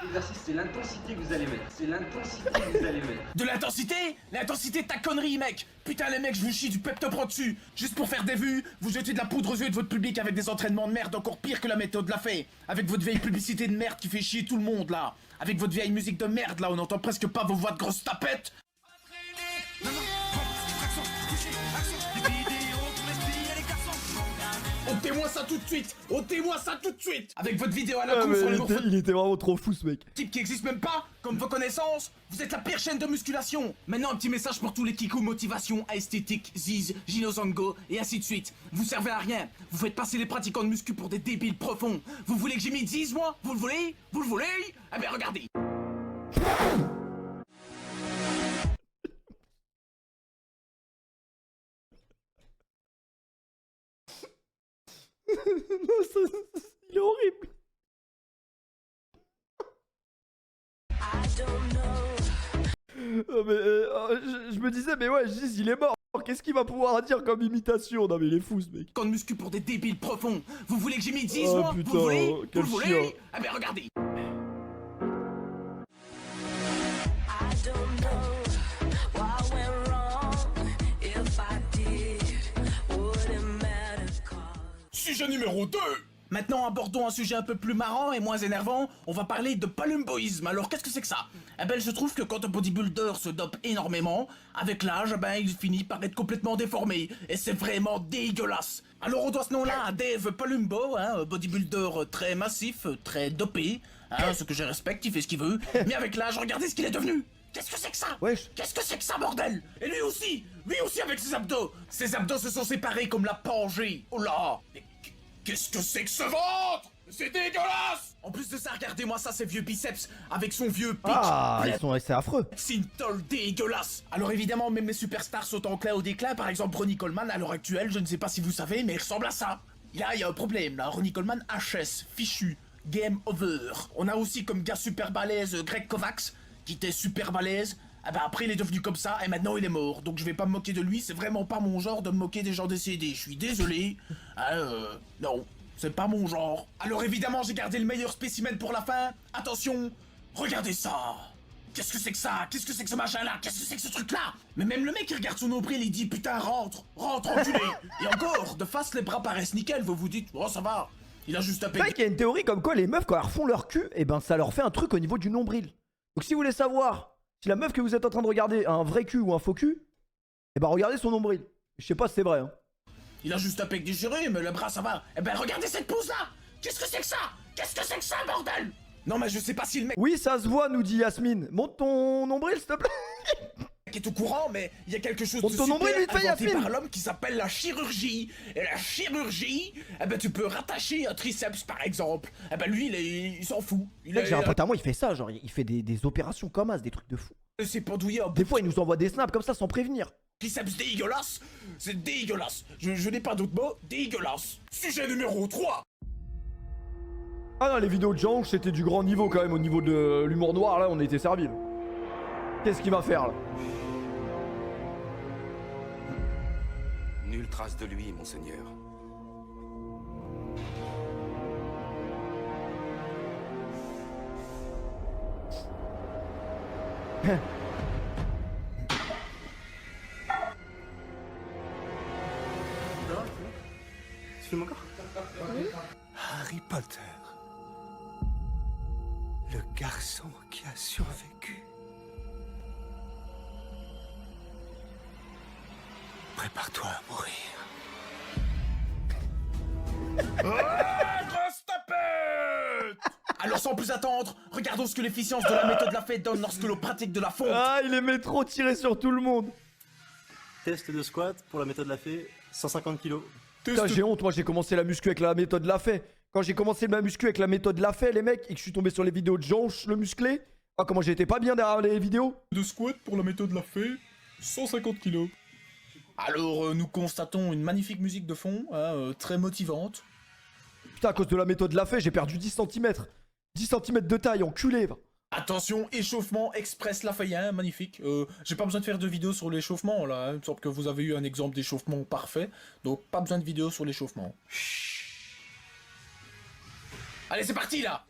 L'exercice, c'est l'intensité que vous allez mettre. C'est l'intensité que vous allez mettre. De l'intensité? L'intensité de ta connerie, mec. Putain, les mecs, je vous chie du pep top dessus. Juste pour faire des vues, vous jetez de la poudre aux yeux de votre public avec des entraînements de merde encore pire que la méthode l'a fait. Avec votre vieille publicité de merde qui fait chier tout le monde, là. Avec votre vieille musique de merde, là, on n'entend presque pas vos voix de grosses tapettes. Ôtez-moi ça tout de suite! Ôtez-moi ça tout de suite! Avec votre vidéo à la con sur les morphologies. Il était vraiment trop fou ce mec. Type qui existe même pas, comme vos connaissances, vous êtes la pire chaîne de musculation. Maintenant un petit message pour tous les kikou motivation, esthétique, ziz, Ginozango et ainsi de suite. Vous servez à rien, vous faites passer les pratiquants de muscu pour des débiles profonds. Vous voulez que j'imite Ziz moi? Vous le voulez? Vous le voulez? Eh bien regardez. Non, il est horrible. Je me disais, mais ouais, Giz, il est mort. Qu'est-ce qu'il va pouvoir dire comme imitation? Non, mais il est fou ce mec. Quand de muscu pour des débiles profonds. Vous voulez que j'imite Ziz moi? Putain, vous le voulez? Vous le voulez? Eh bien regardez. Sujet numéro 2. Maintenant abordons un sujet un peu plus marrant et moins énervant, on va parler de palumboïsme. Alors qu'est-ce que c'est que ça? Eh ben il se trouve que quand un bodybuilder se dope énormément, avec l'âge, ben il finit par être complètement déformé, et c'est vraiment dégueulasse. Alors on doit ce nom-là à Dave Palumbo, un bodybuilder très massif, très dopé, ce que je respecte, il fait ce qu'il veut, mais avec l'âge, regardez ce qu'il est devenu. Qu'est-ce que c'est que ça? Wesh. Qu'est-ce que c'est que ça, bordel? Et lui aussi avec ses abdos. Ses abdos se sont séparés comme la Pangée. Oh là. Mais qu'est-ce que c'est que ce ventre? C'est dégueulasse! En plus de ça, regardez-moi ça, ces vieux biceps, avec son vieux pic. Ah, c'est affreux. C'est une tôle dégueulasse. Alors évidemment, même les superstars sautent en clair au déclin. Par exemple, Ronnie Coleman, à l'heure actuelle, je ne sais pas si vous savez, mais il ressemble à ça. Là, il y a un problème, là. Ronnie Coleman, HS, fichu, game over. On a aussi comme gars super balèze Greg Kovacs, qui était super balèze. Ah bah après il est devenu comme ça et maintenant il est mort. Donc je vais pas me moquer de lui, c'est vraiment pas mon genre de me moquer des gens décédés. Je suis désolé. Non. C'est pas mon genre. Alors évidemment, j'ai gardé le meilleur spécimen pour la fin. Attention, regardez ça. Qu'est-ce que c'est que ça? Qu'est-ce que c'est que ce machin-là? Qu'est-ce que c'est que ce truc-là? Mais même le mec qui regarde son nombril, il dit putain rentre, enculé. Et encore, de face les bras paraissent nickel, vous vous dites oh ça va. Il a juste à C'est vrai qu'il y a une théorie comme quoi les meufs quand elles refont leur cul, et ben ça leur fait un truc au niveau du nombril. Donc si vous voulez savoir si la meuf que vous êtes en train de regarder a un vrai cul ou un faux cul, et ben regardez son nombril. Je sais pas si c'est vrai hein. Il a juste à pec déchiré, mais le bras ça va. Eh ben regardez cette pose là. Qu'est-ce que c'est que ça? Qu'est-ce que c'est que ça, bordel? Non mais je sais pas si le mec... Oui ça se voit, nous dit Yasmine. Monte ton nombril s'il te plaît. Qui est au courant, mais il y a quelque chose Monte de ton super nombril, vite fait, inventé Yasmine. par l'homme qui s'appelle la chirurgie. Et la chirurgie, eh ben tu peux rattacher un triceps par exemple. Eh ben lui il s'en fout. J'ai un pote à moi, il fait ça, genre il fait des opérations comme as, des trucs de fou. C'est pendouillé. Des fois il nous envoie des snaps comme ça sans prévenir. Triceps dégueulasse, c'est dégueulasse. Je n'ai pas d'autre mot, dégueulasse. Sujet numéro 3. Ah non, les vidéos de Jean, c'était du grand niveau quand même, au niveau de l'humour noir, là on était servi. Qu'est-ce qu'il va faire là? Nulle trace de lui, monseigneur. Tu filmes encore? Harry Potter. Le garçon qui a survécu. Prépare-toi à mourir. Grosse tapette. Alors sans plus attendre, regardons ce que l'efficience de la méthode de la fête donne lorsque l'on pratique de la fonte. Ah, il aimait trop tirer sur tout le monde. Test de squat pour la méthode Lafay, 150 kg. Putain, j'ai honte, moi j'ai commencé la muscu avec la méthode Lafay. Quand j'ai commencé ma muscu avec la méthode Lafay, les mecs, et que je suis tombé sur les vidéos de Jean le musclé, ah comment j'étais pas bien derrière les vidéos. De squat pour la méthode Lafay, 150 kg. Alors nous constatons une magnifique musique de fond, très motivante. Putain, à cause de la méthode Lafay, j'ai perdu 10 cm. 10 cm de taille, enculé. Attention, échauffement express Lafayette, magnifique. J'ai pas besoin de faire de vidéo sur l'échauffement là, il me semble que vous avez eu un exemple d'échauffement parfait, donc pas besoin de vidéo sur l'échauffement. Allez, c'est parti là.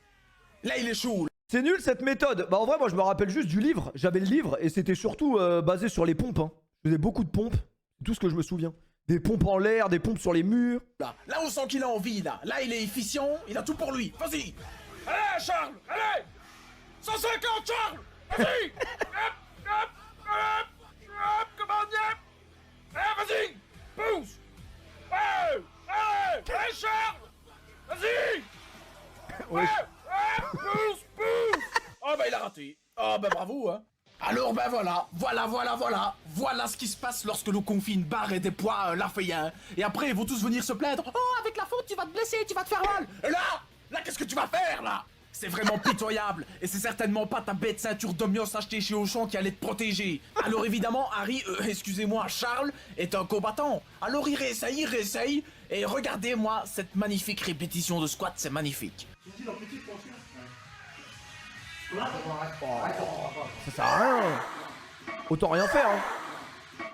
Là, il est chaud. C'est nul cette méthode. Bah en vrai, moi je me rappelle juste du livre. J'avais le livre et c'était surtout basé sur les pompes. Hein. Je faisais beaucoup de pompes, c'est tout ce que je me souviens. Des pompes en l'air, des pompes sur les murs. Là on sent qu'il a envie là. Là, il est efficient, il a tout pour lui. Vas-y. Allez, Charles, allez. 150, Charles. Vas-y. Hop, hop, hop, hop, comment on dit? Allez, vas-y. Pousse. Allez, allez, allez, Charles. Vas-y. Ouais, pousse, pousse. Oh bah il a raté. Oh bah bravo hein. Alors ben voilà ce qui se passe lorsque l'on confie une barre et des poids Lafayette. Et après ils vont tous venir se plaindre. Oh avec la faute tu vas te blesser, tu vas te faire mal. Et là qu'est-ce que tu vas faire là? C'est vraiment pitoyable. Et c'est certainement pas ta bête ceinture d'Omnios achetée chez Auchan qui allait te protéger. Alors évidemment Harry, excusez-moi Charles, est un combattant. Alors il réessaye. Et regardez-moi cette magnifique répétition de squat, c'est magnifique. Ça sert à rien. Autant rien faire. Hein.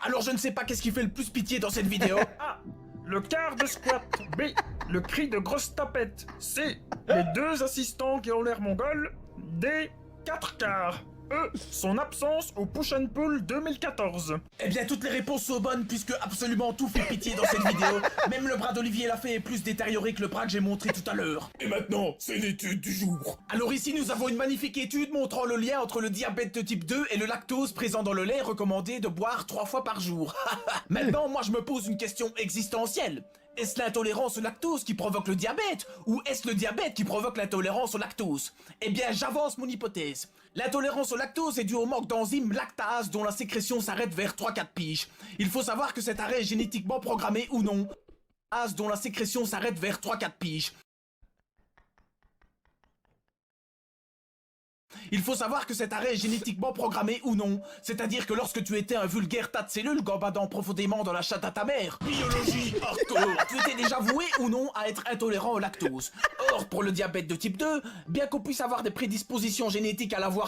Alors je ne sais pas qu'est-ce qui fait le plus pitié dans cette vidéo. A. Le quart de squat. B. Le cri de grosse tapette. C. Les deux assistants qui ont l'air mongols. D. 4 quarts. E. Son absence au Push and Pull 2014. Eh bien toutes les réponses sont bonnes puisque absolument tout fait pitié dans cette vidéo. Même le bras d'Olivier Lafay est plus détérioré que le bras que j'ai montré tout à l'heure. Et maintenant, c'est l'étude du jour. Alors ici nous avons une magnifique étude montrant le lien entre le diabète de type 2 et le lactose présent dans le lait recommandé de boire 3 fois par jour. Maintenant moi je me pose une question existentielle. Est-ce l'intolérance au lactose qui provoque le diabète? Ou est-ce le diabète qui provoque l'intolérance au lactose? Eh bien, j'avance mon hypothèse. L'intolérance au lactose est due au manque d'enzyme lactase dont la sécrétion s'arrête vers 3-4 piges. Il faut savoir que cet arrêt est génétiquement programmé ou non. Dont la sécrétion s'arrête vers 3-4 piges. Il faut savoir que cet arrêt est génétiquement programmé ou non. C'est-à-dire que lorsque tu étais un vulgaire tas de cellules gambadant profondément dans la chatte à ta mère. Biologie hardcore. Tu étais déjà voué ou non à être intolérant au lactose. Or, pour le diabète de type 2, bien qu'on puisse avoir des prédispositions génétiques à l'avoir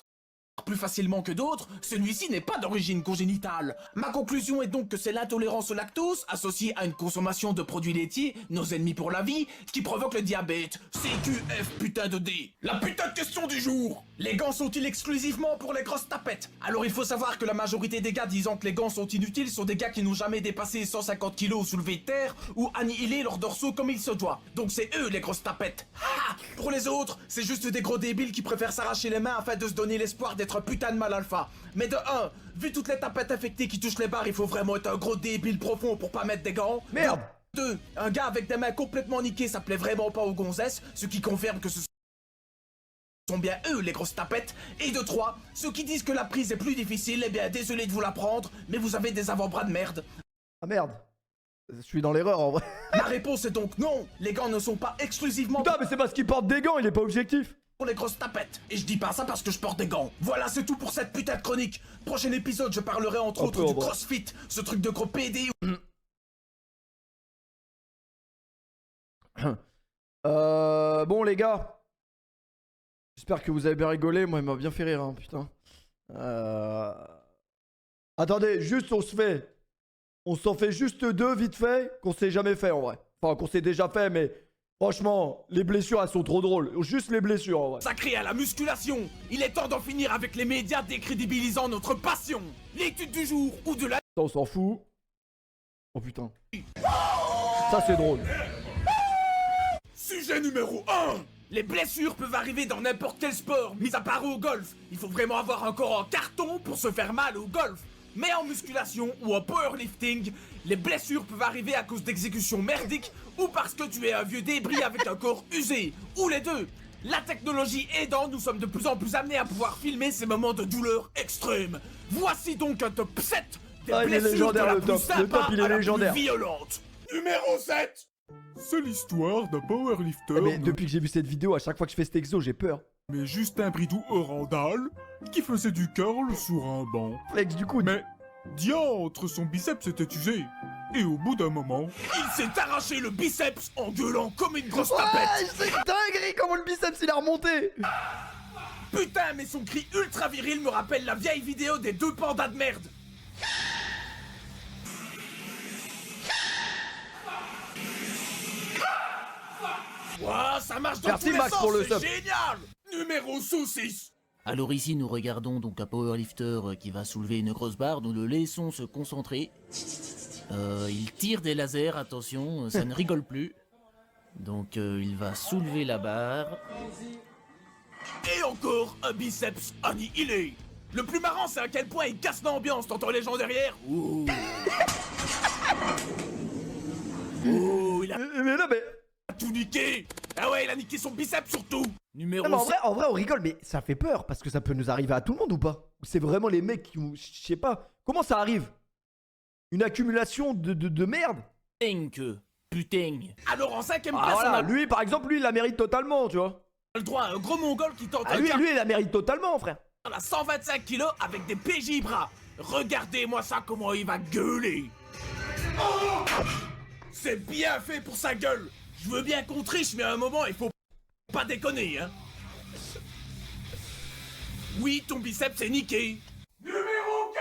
plus facilement que d'autres, celui-ci n'est pas d'origine congénitale. Ma conclusion est donc que c'est l'intolérance au lactose, associée à une consommation de produits laitiers, nos ennemis pour la vie, qui provoque le diabète. CQF putain de D. La putain de question du jour. Les gants sont-ils exclusivement pour les grosses tapettes? Alors il faut savoir que la majorité des gars disant que les gants sont inutiles sont des gars qui n'ont jamais dépassé 150 kilos soulevés de terre ou annihilé leurs dorsaux comme il se doit. Donc c'est eux les grosses tapettes. Ha! Pour les autres, c'est juste des gros débiles qui préfèrent s'arracher les mains afin de se donner l'espoir d'être un putain de mal alpha. Mais de 1, vu toutes les tapettes infectées qui touchent les barres, il faut vraiment être un gros débile profond pour pas mettre des gants. Merde. 2, un gars avec des mains complètement niquées, ça plaît vraiment pas aux gonzesses, ce qui confirme que ce sont bien eux les grosses tapettes. Et de 3, ceux qui disent que la prise est plus difficile, eh bien désolé de vous la prendre, mais vous avez des avant-bras de merde. Ah merde. Je suis dans l'erreur en vrai. Ma réponse est donc non, les gants ne sont pas exclusivement... Putain mais c'est parce qu'il porte des gants, il est pas objectif. Pour les grosses tapettes. Et je dis pas ça parce que je porte des gants. Voilà, c'est tout pour cette putain de chronique. Prochain épisode, je parlerai entre autres du CrossFit, ce truc de gros PD. Bon les gars. J'espère que vous avez bien rigolé, moi il m'a bien fait rire, hein, putain. Attendez, juste on s'en fait juste 2 vite fait, qu'on s'est jamais fait en vrai. Enfin qu'on s'est déjà fait mais... Franchement, les blessures, elles sont trop drôles. Juste les blessures, en vrai. Sacré à la musculation. Il est temps d'en finir avec les médias décrédibilisant notre passion. L'étude du jour ou de la... Ça, on s'en fout. Oh putain. Ça, c'est drôle. Sujet numéro 1. Les blessures peuvent arriver dans n'importe quel sport, mis à part au golf. Il faut vraiment avoir un corps en carton pour se faire mal au golf. Mais en musculation ou en powerlifting, les blessures peuvent arriver à cause d'exécutions merdiques ou parce que tu es un vieux débris avec un corps usé, ou les deux. La technologie aidant, nous sommes de plus en plus amenés à pouvoir filmer ces moments de douleur extrême. Voici donc un top 7 des blessures de la plus sympa à la plus violente. Numéro 7. C'est l'histoire d'un powerlifter. Mais depuis que j'ai vu cette vidéo, à chaque fois que je fais cet exo, j'ai peur. Mais Justin Bridou Orandal, qui faisait du curl sur un banc. Flex du coude. Mais diantre, son biceps s'était usé. Et au bout d'un moment... Il s'est arraché le biceps en gueulant comme une grosse tapette. C'est dingue comment le biceps il a remonté. Putain, mais son cri ultra viril me rappelle la vieille vidéo des 2 pandas de merde. Wow, ça marche dans tous les Max sens, pour le c'est sub. génial. Numéro 6. Alors ici, nous regardons donc un powerlifter qui va soulever une grosse barre. Nous le laissons se concentrer. Il tire des lasers, attention, ça ne rigole plus. Donc il va soulever la barre. Et encore un biceps annihilé. Le plus marrant, c'est à quel point il casse l'ambiance. T'entends les gens derrière? Ouh. Oh, il a... Mais là, mais... tout niqué. Ah ouais, il a niqué son biceps surtout. Numéro Non, mais en vrai, on rigole, mais ça fait peur parce que ça peut nous arriver à tout le monde ou pas? C'est vraiment les mecs qui, je sais pas, comment ça arrive? Une accumulation de merde? Putain. Alors en 5ème Ah place, voilà, on a lui par exemple, lui il la mérite totalement, tu vois. le droit à un gros mongol qui tente Ah, lui il la mérite totalement, frère. On a 125 kilos avec des PJ bras. Regardez-moi ça, comment il va gueuler. Oh, c'est bien fait pour sa gueule. Je veux bien qu'on triche, mais à un moment, il faut pas déconner, hein. Oui, ton biceps est niqué. Numéro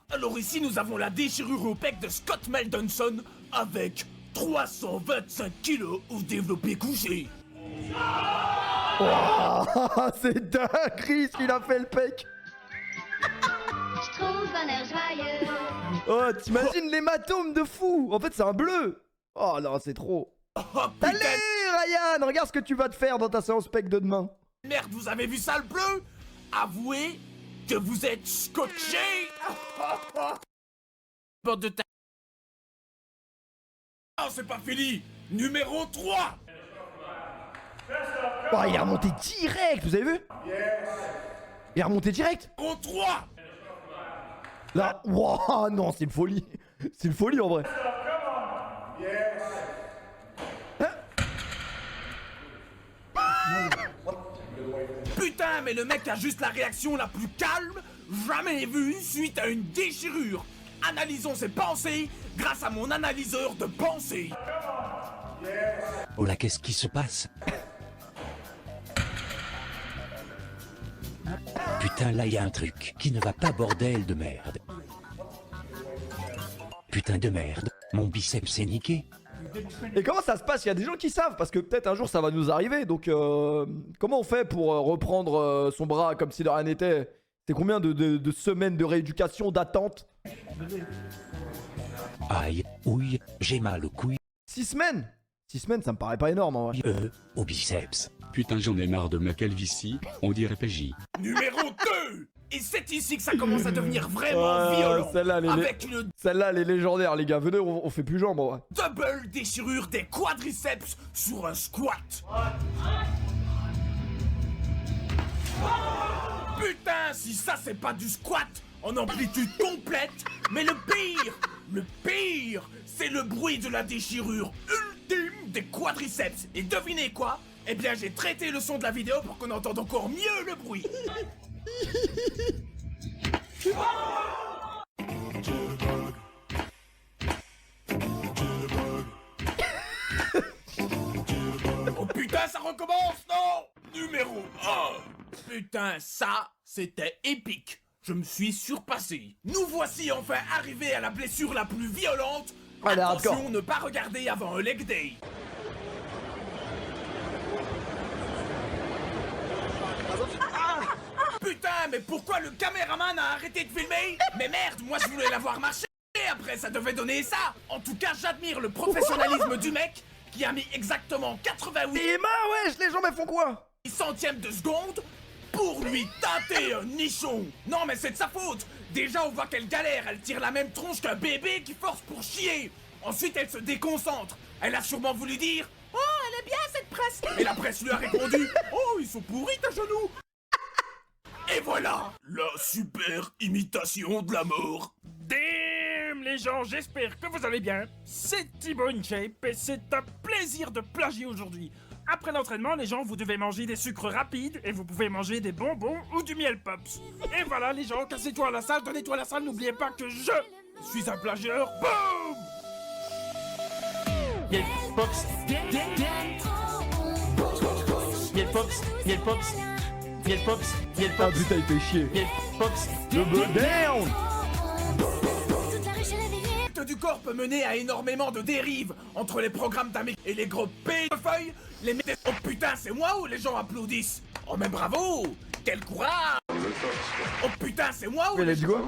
4. Alors ici, nous avons la déchirure au pec de Scott Meldenson avec 325 kilos au développé couché. Oh, c'est dingue, Chris, il a fait le pec. Je trouve un air joyeux. Oh, t'imagines l'hématome de fou. En fait, c'est un bleu. Oh non, c'est trop. Oh, allez, Ryan, regarde ce que tu vas te faire dans ta séance pec de demain. Merde, vous avez vu ça le bleu? Avouez que vous êtes scotché. Bande de ta... c'est pas fini. Numéro 3. Oh, il est remonté direct, vous avez vu? Il est remonté direct. Numéro 3. Là, wow, non, c'est une folie. C'est une folie en vrai. Putain, mais le mec a juste la réaction la plus calme jamais vue suite à une déchirure. Analysons ses pensées grâce à mon analyseur de pensée. Oh là, qu'est-ce qui se passe? Putain, là y a un truc qui ne va pas, bordel de merde. Putain de merde, mon biceps est niqué. Et comment ça se passe? Il y a des gens qui savent, parce que peut-être un jour ça va nous arriver. Donc comment on fait pour reprendre son bras comme si de rien n'était? C'est combien de semaines de rééducation, d'attente? Aïe, ouille, j'ai mal aux couilles. 6 semaines? 6 semaines, ça me paraît pas énorme en vrai. Au biceps. Putain, j'en ai marre de ma calvitie, on dirait PJ. Numéro 2. Et c'est ici que ça commence à devenir vraiment violent. Celle-là, elle est légendaire, les gars. Venez, on fait plus jambes, en vrai. Double déchirure des quadriceps sur un squat. Putain, si ça c'est pas du squat en amplitude complète, mais le pire, c'est le bruit de la déchirure ultime des quadriceps. Et devinez quoi? Eh bien, j'ai traité le son de la vidéo pour qu'on entende encore mieux le bruit. Oh putain, ça recommence, non? Numéro 1. Putain, ça, c'était épique. Je me suis surpassé. Nous voici enfin arrivés à la blessure la plus violente. Attention, ne pas regarder avant un leg day. Putain, mais pourquoi le caméraman a arrêté de filmer? Mais merde, moi je voulais la voir marcher. Après, ça devait donner ça. En tout cas, j'admire le professionnalisme du mec qui a mis exactement 88 wesh, les gens me font quoi? centièmes de seconde pour lui tâter un nichon. Non, mais c'est de sa faute. Déjà, on voit qu'elle galère. Elle tire la même tronche qu'un bébé qui force pour chier. Ensuite, elle se déconcentre. Elle a sûrement voulu dire « Oh, elle est bien cette presse !» Et la presse lui a répondu « Oh, ils sont pourris ta genou !» Et voilà, la super imitation de la mort. Damn les gens, j'espère que vous allez bien. C'est Thibaut InShape et c'est un plaisir de plagier aujourd'hui. Après l'entraînement, les gens, vous devez manger des sucres rapides et vous pouvez manger des bonbons ou du miel pops. Et voilà les gens, cassez-toi à la salle, donnez-toi à la salle, n'oubliez pas que je suis un plagieur. Boum! Miel pops. Miel pops. Miel pops. Miel pops. Miel pops. Ah putain, il fait chier. Miel pops. Le down. Du corps peut mener à énormément de dérives entre les programmes d'amis et les gros P de feuilles. Les mecs. Oh putain, c'est moi ou les gens applaudissent? Oh mais bravo! Quel courage! Oh putain, c'est moi ou les gens.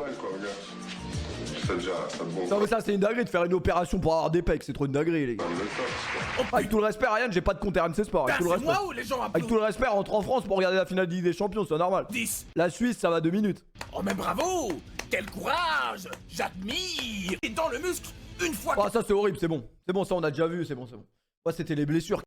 Non mais ça c'est une dinguerie de faire une opération pour avoir des pecs, c'est trop une dinguerie les gars. Avec tout le respect Ryan, j'ai pas de compte RMC Sport. Avec tout le respect. Avec tout le respect, rentre en France pour regarder la finale de Ligue des Champions, c'est normal. 10. La Suisse ça va 2 minutes. Oh mais bravo! Quel courage! J'admire! Et dans le muscle, une fois. Ah ça c'est horrible, c'est bon. C'est bon, ça on a déjà vu, c'est bon, c'est bon. Ouais, c'était les blessures.